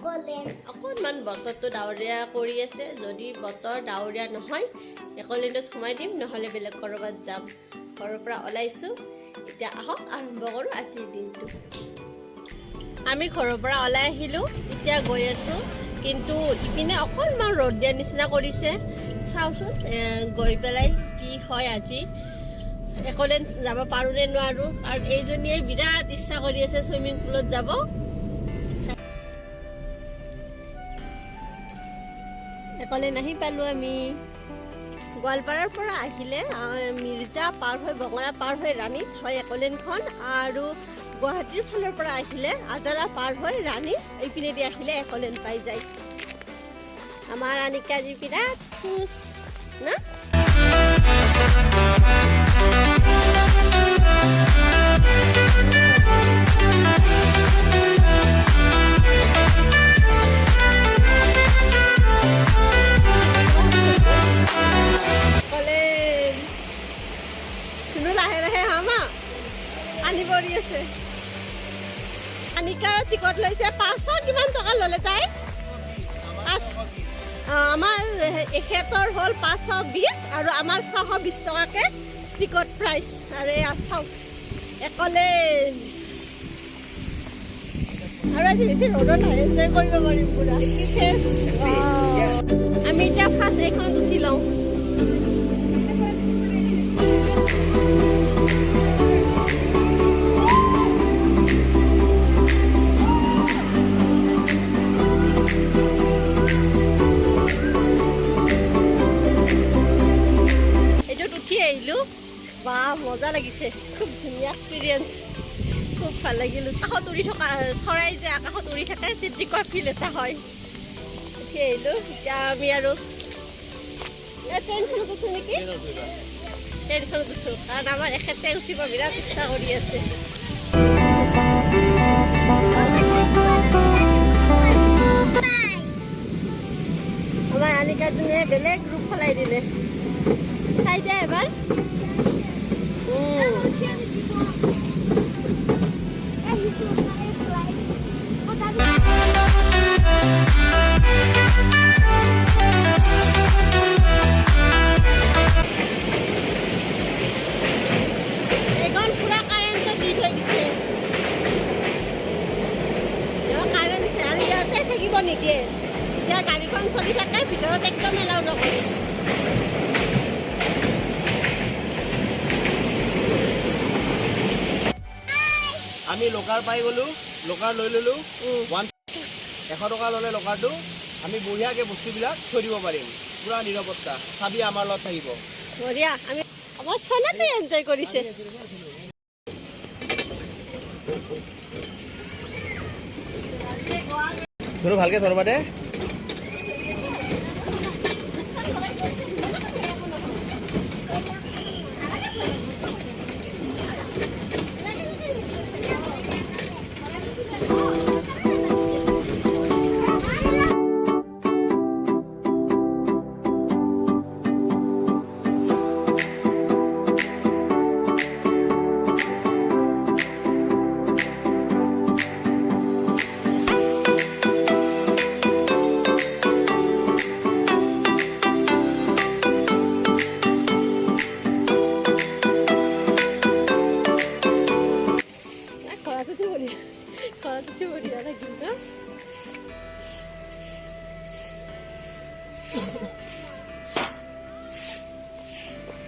অকণমান বতৰটো ডাৱৰীয়া কৰি আছে। যদি বতৰ ডাৱৰীয়া নহয় একলেণ্ডত সোমাই দিম, নহ'লে বেলেগ ক'ৰবাত যাম। ঘৰৰ পৰা ওলাইছোঁ, এতিয়া আহক আৰম্ভ কৰোঁ আজিৰ দিনটো। আমি ঘৰৰ পৰা ওলাই আহিলোঁ, এতিয়া গৈ আছোঁ, কিন্তু ইপিনে অকণমান ৰ'দ দিয়াৰ নিচিনা কৰিছে। চাওঁচোন গৈ পেলাই কি হয় আজি। একলেণ্ড যাব পাৰোঁ নে নোৱাৰোঁ, কাৰণ এইজনীয়ে বিৰাট ইচ্ছা কৰি আছে চুইমিং পুলত যাব। একলেণ্ড আহি পালোঁ আমি। গোৱালপাৰাৰ পৰা আহিলে মিৰ্জা পাৰ হৈ বঙৰা পাৰ হৈ ৰাণীত হয় একলেণ্ডখন, আৰু গুৱাহাটীৰ ফালৰ পৰা আহিলে আজাৰা পাৰ হৈ ৰাণী এইপিনেদি আহিলে একলেণ্ড পাই যায়। আমাৰ আনিকা আজি বিৰাট খুচ না। আনিকাৰ টিকট লৈছে 500 কিমান টকা ল'লে তাই? আমাৰ এখেতৰ হ'ল 520 আৰু আমাৰ 620 টকাকৈ টিকট প্ৰাইচ। আৰু এয়া চাওক একলেণ্ড। আৰু আজি বেছি ৰ'দত নাই, এনজয় কৰিব পাৰিম পুৰা। আমি এতিয়া ফাৰ্ষ্ট এইখনত উঠি লওঁ। বা মজা লাগিছে, খুব ধুনীয়া এক্সপিৰিয়েঞ্চ, খুব ভাল লাগিল। আকাশত উৰি থকা চৰাই যে আকাশত উৰি থাকে তেনেকুৱা ফিল এটা হয়। উঠি আহিলোঁ, এতিয়া আমি আৰু ট্ৰেইনখনত উঠোঁ নেকি? ট্ৰেইনখনত উঠোঁ, কাৰণ আমাৰ এখেতে উঠিব বিৰাট ইচ্ছা কৰি আছে। আমাৰ আনিকাজনীয়ে বেলেগ ৰূপ সলাই দিলে, চাই যায় এবাৰ। থাকিব নিদিয়ে, এতিয়া গাড়ীখন চলি থাকে, ভিতৰত একদম এলাউ নকৰে। আমি লকাৰ পাই গ'লোঁ, লকাৰ লৈ ল'লোঁ 100 টকা ল'লে লকাৰটো। আমি বঢ়িয়াকৈ বস্তুবিলাক থৈ দিব পাৰিম, পূৰা নিৰাপত্তা। চাবি আমাৰ লগত থাকিব। বঢ়িয়া, আমি আমাৰ চনাতে এনজয় কৰিছে। ধৰো ভালকৈ ধৰবা দে।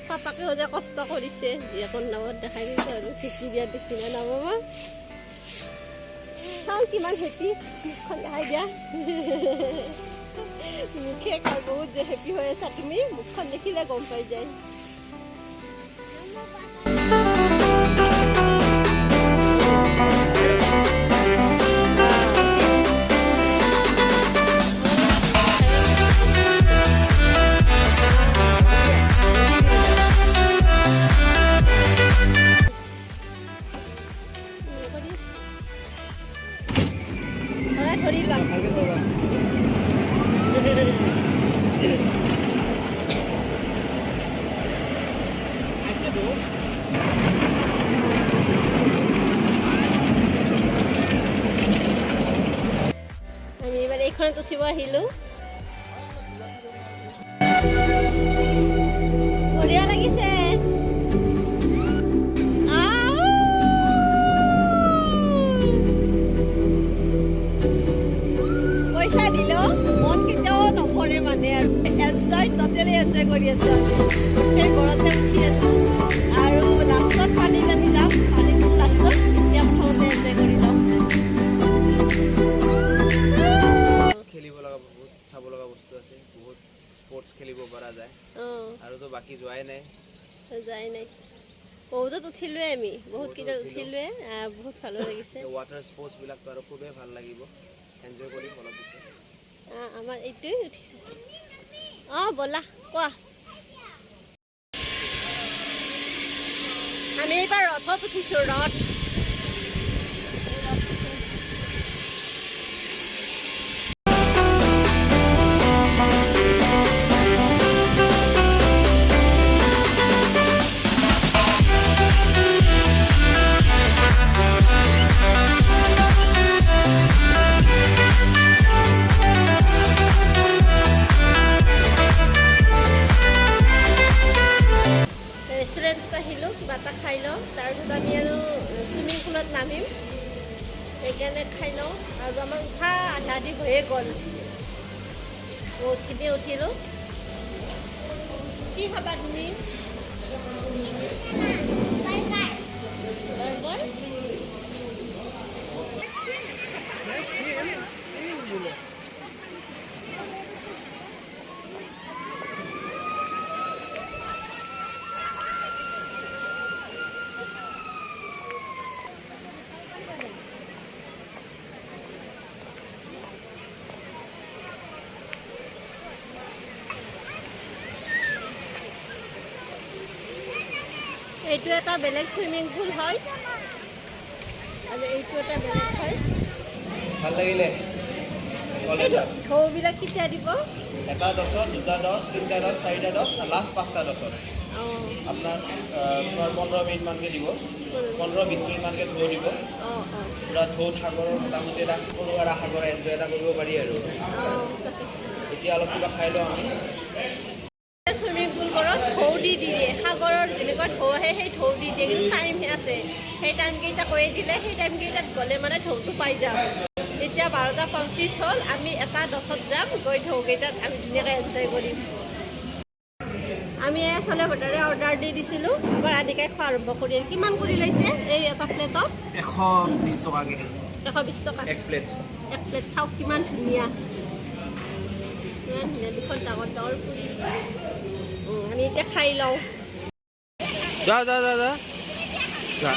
পাপাকে সদায় কষ্ট কৰিছে, জীয়েকৰ নামত দেখাই দিছে আৰু ঢেঁকি দিয়া নিচিনা নাপাব। চাওঁ কিমান হেপী, মুখখন দেখাই দিয়া। মুখে কয় বহুত যে হেপী হৈ আছা তুমি, মুখখন দেখিলে গম পাই যায়। এইখনত উঠিব আহিলোঁ। বঢ়িয়া লাগিছে। পইচা দিলেও মন কেতিয়াও নভৰে মানে আৰু এনজয় টটেলি এনজয় কৰি আছোঁ আমি। সেই ঘৰতে উঠি আছোঁ আৰু লাষ্টত পানীত আমি যাম। পানীত লাষ্টত এতিয়া প্ৰথমতে এনজয় কৰি লওঁ। খেলিব লগা বহুত চাব লগা বস্তু আছে, বহুত স্পৰ্টছ খেলিব পৰা যায় আৰুতো বাকী যোৱাই নাই। যোৱাই নাই, বহুতত উঠিলোৱে আমি, বহুত কেইটাত উঠিলোৱে, বহুত ভালো লাগিছে। ৱাটাৰ স্পৰ্টছবিলাকতো আৰু খুবেই ভাল লাগিব, এনজয় কৰিম অলপ পিছত। আমাৰ এইটোৱে উঠিছে। ব'লা কোৱা। আমি এইবাৰ ৰথত উঠিছোঁ, ৰথ। ৰেষ্টুৰেণ্টত আহিলোঁ, কিবা এটা খাই লওঁ, তাৰপিছত আমি আৰু চুইমিং পুলত নামিম। সেইকাৰণে খাই লওঁ আৰু আমাৰ উঠা আধা আধি হৈয়ে গ'ল, বহুতখিনি উঠিলোঁ। কি খাবা তুমি? বাৰ্গাৰ? এইটো এটা বেলেগ চুইমিং পুল হয় আৰু এইটো এটা বেলেগ হয়। ভাল লাগিলে ঢৌবিলাক কেতিয়া দিব? এটা 10, দুটা 10, তিনিটা 10, চাৰিটা 10, লাষ্ট 5টা 10। আপোনাৰ 15 মিনিটমানকৈ দিব, 15-20 মিনিটমানকৈ ঢৌ দিব। পূৰা ঢৌত সাগৰৰ মোটামুটি এটা সৰু এটা সাগৰ এনজয় এটা কৰিব পাৰি আৰু। এতিয়া অলপ কিবা খাই লওঁ আমি। চুইমিং পুলবোৰত ঢৌ দি দিয়ে, সাগৰৰ যেনেকুৱা ঢৌ আহে সেই ঢৌ দি দিয়ে, কিন্তু টাইম আছে, সেই টাইমকেইটা কৈ দিলে সেই টাইমকেইটাত গ'লে মানে ঢৌটো পাই যাম। এতিয়া 12:35 হ'ল, আমি এটা 10ত যাম, গৈ ঢৌকেইটাত আমি ধুনীয়াকৈ এনজয় কৰিম। আমি চলে ভটাৰে অৰ্ডাৰ দি দিছিলোঁ, এবাৰ আদিকাই খোৱা আৰম্ভ কৰি। কিমান কৰি লৈছে এই এটা প্লেটত? 120 টকাকৈ। 120 টকা এক প্লেট। এক প্লেট। চাওক কিমান ধুনীয়া, ইমান ধুনীয়া, দুখন ডাঙৰ ডাঙৰ পুৰি দিছে। আমি এতিয়া খাই লওঁ। যা যা যা যা যা।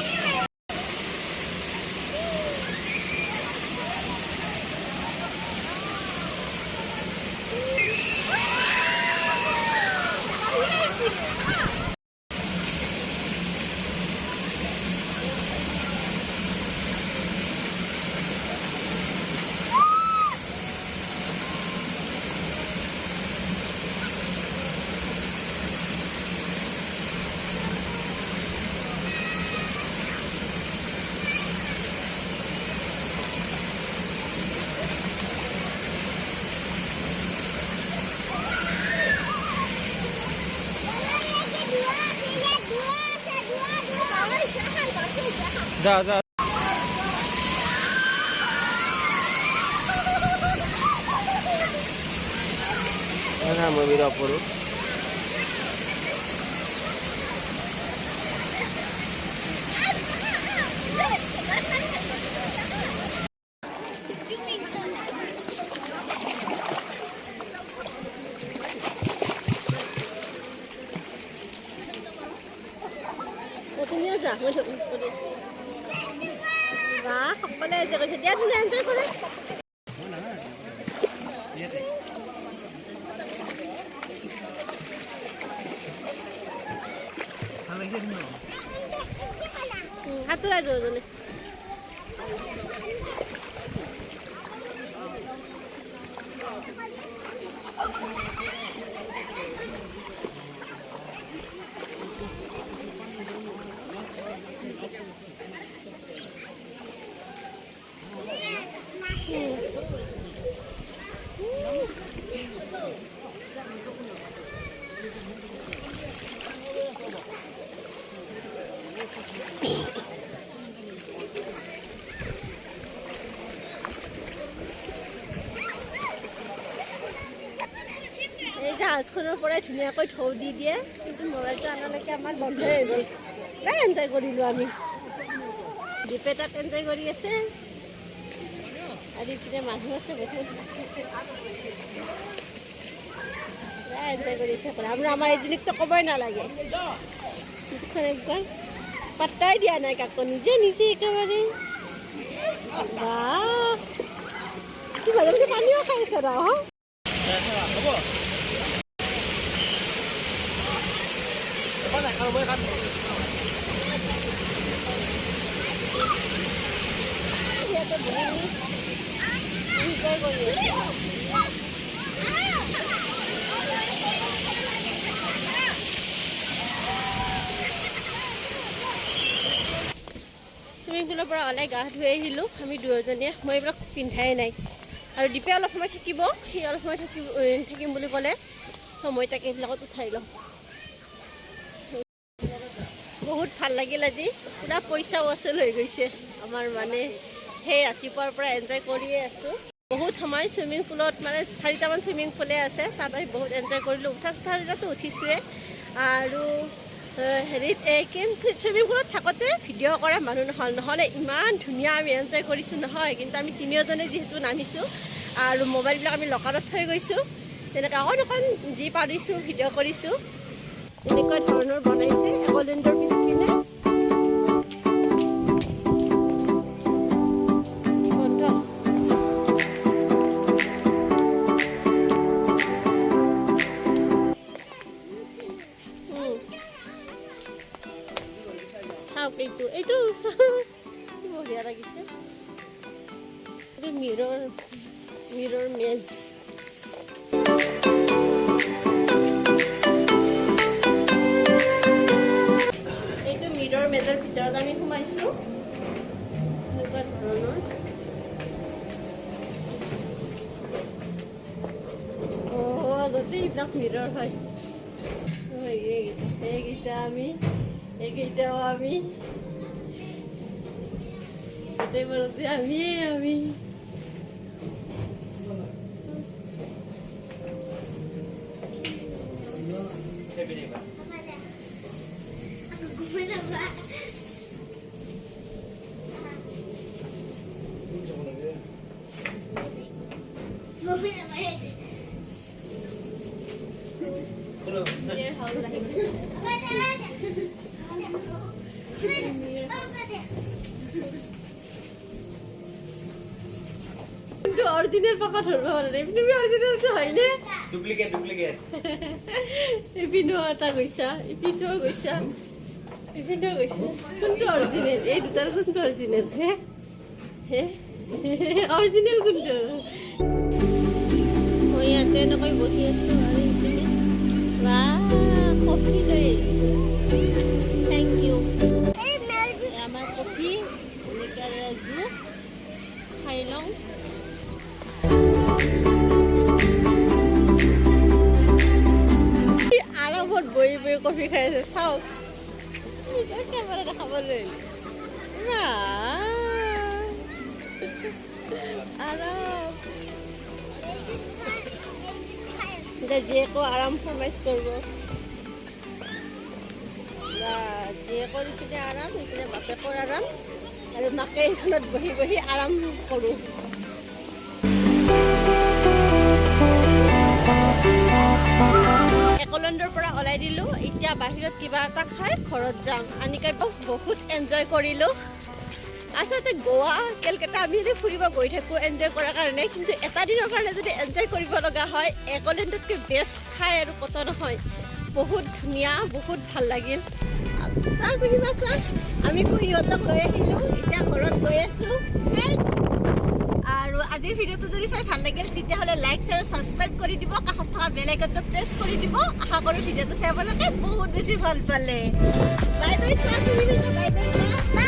যা যা। মই বিরপ করুন। তুমিও যা, মই বা সকলে এনজয় কৰিছে, দিয়া তুমি এনজয় কৰা। সাঁতোৰা দুজনে। বাছখনৰ পৰাই ধুনীয়াকৈ ঢৌ দি দিয়ে, কিন্তু মোবাইলটো আনালৈকে আমাৰ বন্ধই হৈ গ'ল। প্ৰায় এনজয় কৰিলোঁ আমি। দ্বীপে তাত এনজয় কৰি আছে আৰু ইপিনে মানুহ আছে বহুত। প্ৰায় এনজয় কৰি আছে আমাৰ এজনীকতো ক'বই নালাগে। একবাৰ পাত্তাই দিয়া নাই কাকো, নিজে নিজে একেবাৰে। বাহ, কি মাজে মাজে পানীও খাই আছে ন? ইয়াতে বহি এনজয় কৰি আছে। চুইমিং পুলৰ পৰা ওলাই গা ধুই আহিলোঁ আমি দুয়োজনীয়ে। মই এইবিলাক পিন্ধাই নাই আৰু দীপে অলপ সময় থাকিব, সি অলপ সময় থাকিম বুলি ক'লে, মই তাকে এইবিলাকত উঠাই লওঁ। বহুত ভাল লাগিল আজি, পূৰা পইচা ৱাচুল হৈ গৈছে আমাৰ। মানে সেই ৰাতিপুৱাৰ পৰা এনজয় কৰিয়ে আছোঁ। বহুত সময় চুইমিং পুলত, মানে 4টামান চুইমিং পুলে আছে, তাত আমি বহুত এনজয় কৰিলোঁ। উঠাটো উঠিছোঁৱে আৰু হেৰিত চুইমিং পুলত থাকোঁতে ভিডিঅ' কৰা মানুহ নহ'লে ইমান ধুনীয়া আমি এনজয় কৰিছোঁ নহয়। কিন্তু আমি তিনিওজনে যিহেতু নামিছোঁ আৰু মোবাইলবিলাক আমি লকাৰত থৈ গৈছোঁ, তেনেকৈ অকণ যি পাৰিছোঁ ভিডিঅ' কৰিছোঁ। এনেকুৱা ধৰণৰ বনাইছে একলেণ্ডৰ পিছপিনে। বন্ধ চাওক, এইটো বঢ়িয়া লাগিছে। এইটো মিৰৰ মেজ। এইটো মিৰৰ মেজৰ ভিতৰত আমি সোমাইছোঁ। এনেকুৱা ধৰণৰ গোটেইবিলাক মিৰৰ হয়। এইকেইটাও আমি গোটেইবোৰতে আমি অরিজিনাল পাপা ধরবো মানে এমনি অরিজিনাল তো হয় না, ডুপ্লিকেট এপিনো এটা গৈছা, এপিনো গৈছা, এপিনো গৈছা। কোনটো অরিজিনাল? এই দুটাৰ কোনটো অৰিজিনাল? হে অৰিজিনাল কোনটো? মই ইয়াতে এনেকৈ বহি আছোঁ আৰু এইপিনে কফি লৈ আহিছোঁ। Thank you. আমাৰ কফি, এনেকৈ জুচ খাই লওঁ। আৰামত বহি বহি কফি খাই আছে, চাওক কেমেৰা দেখাবলৈ। আৰাম এতিয়া জীয়েকো আৰাম ফৰমাইজ কৰিব। জীয়েকৰ ইপিনে আৰাম, ইপিনে বাপেকৰ আৰাম, আৰু মাকে এইখনত বহি বহি আৰাম কৰোঁ। একলেণ্ডৰ পৰা ওলাই দিলোঁ, এতিয়া বাহিৰত কিবা এটা খাই ঘৰত যাম। আনিকাই বহুত এনজয় কৰিলোঁ। আচলতে গোৱা, কেলকাতা আমি যদি ফুৰিব গৈ থাকোঁ এনজয় কৰাৰ কাৰণে, কিন্তু এটা দিনৰ কাৰণে যদি এনজয় কৰিব লগা হয়, একলেণ্ডতকৈ বেষ্ট ঠাই আৰু কতো নহয়। বহুত ধুনীয়া, বহুত ভাল লাগিল। চোৱা শুনিবা, চোৱা আমি কুহিহঁতক লৈ আহিলোঁ, এতিয়া ঘৰত গৈ আছোঁ। আৰু আজিৰ ভিডিঅ'টো যদি চাই ভাল লাগিল তেতিয়াহ'লে লাইক আৰু ছাবস্ক্ৰাইব কৰি দিব, কাষত থকা বেল আইকনটো প্ৰেছ কৰি দিব। আশা কৰোঁ ভিডিঅ'টো চাই আপোনালোকে বহুত বেছি ভাল পালে। Bye bye, bye bye.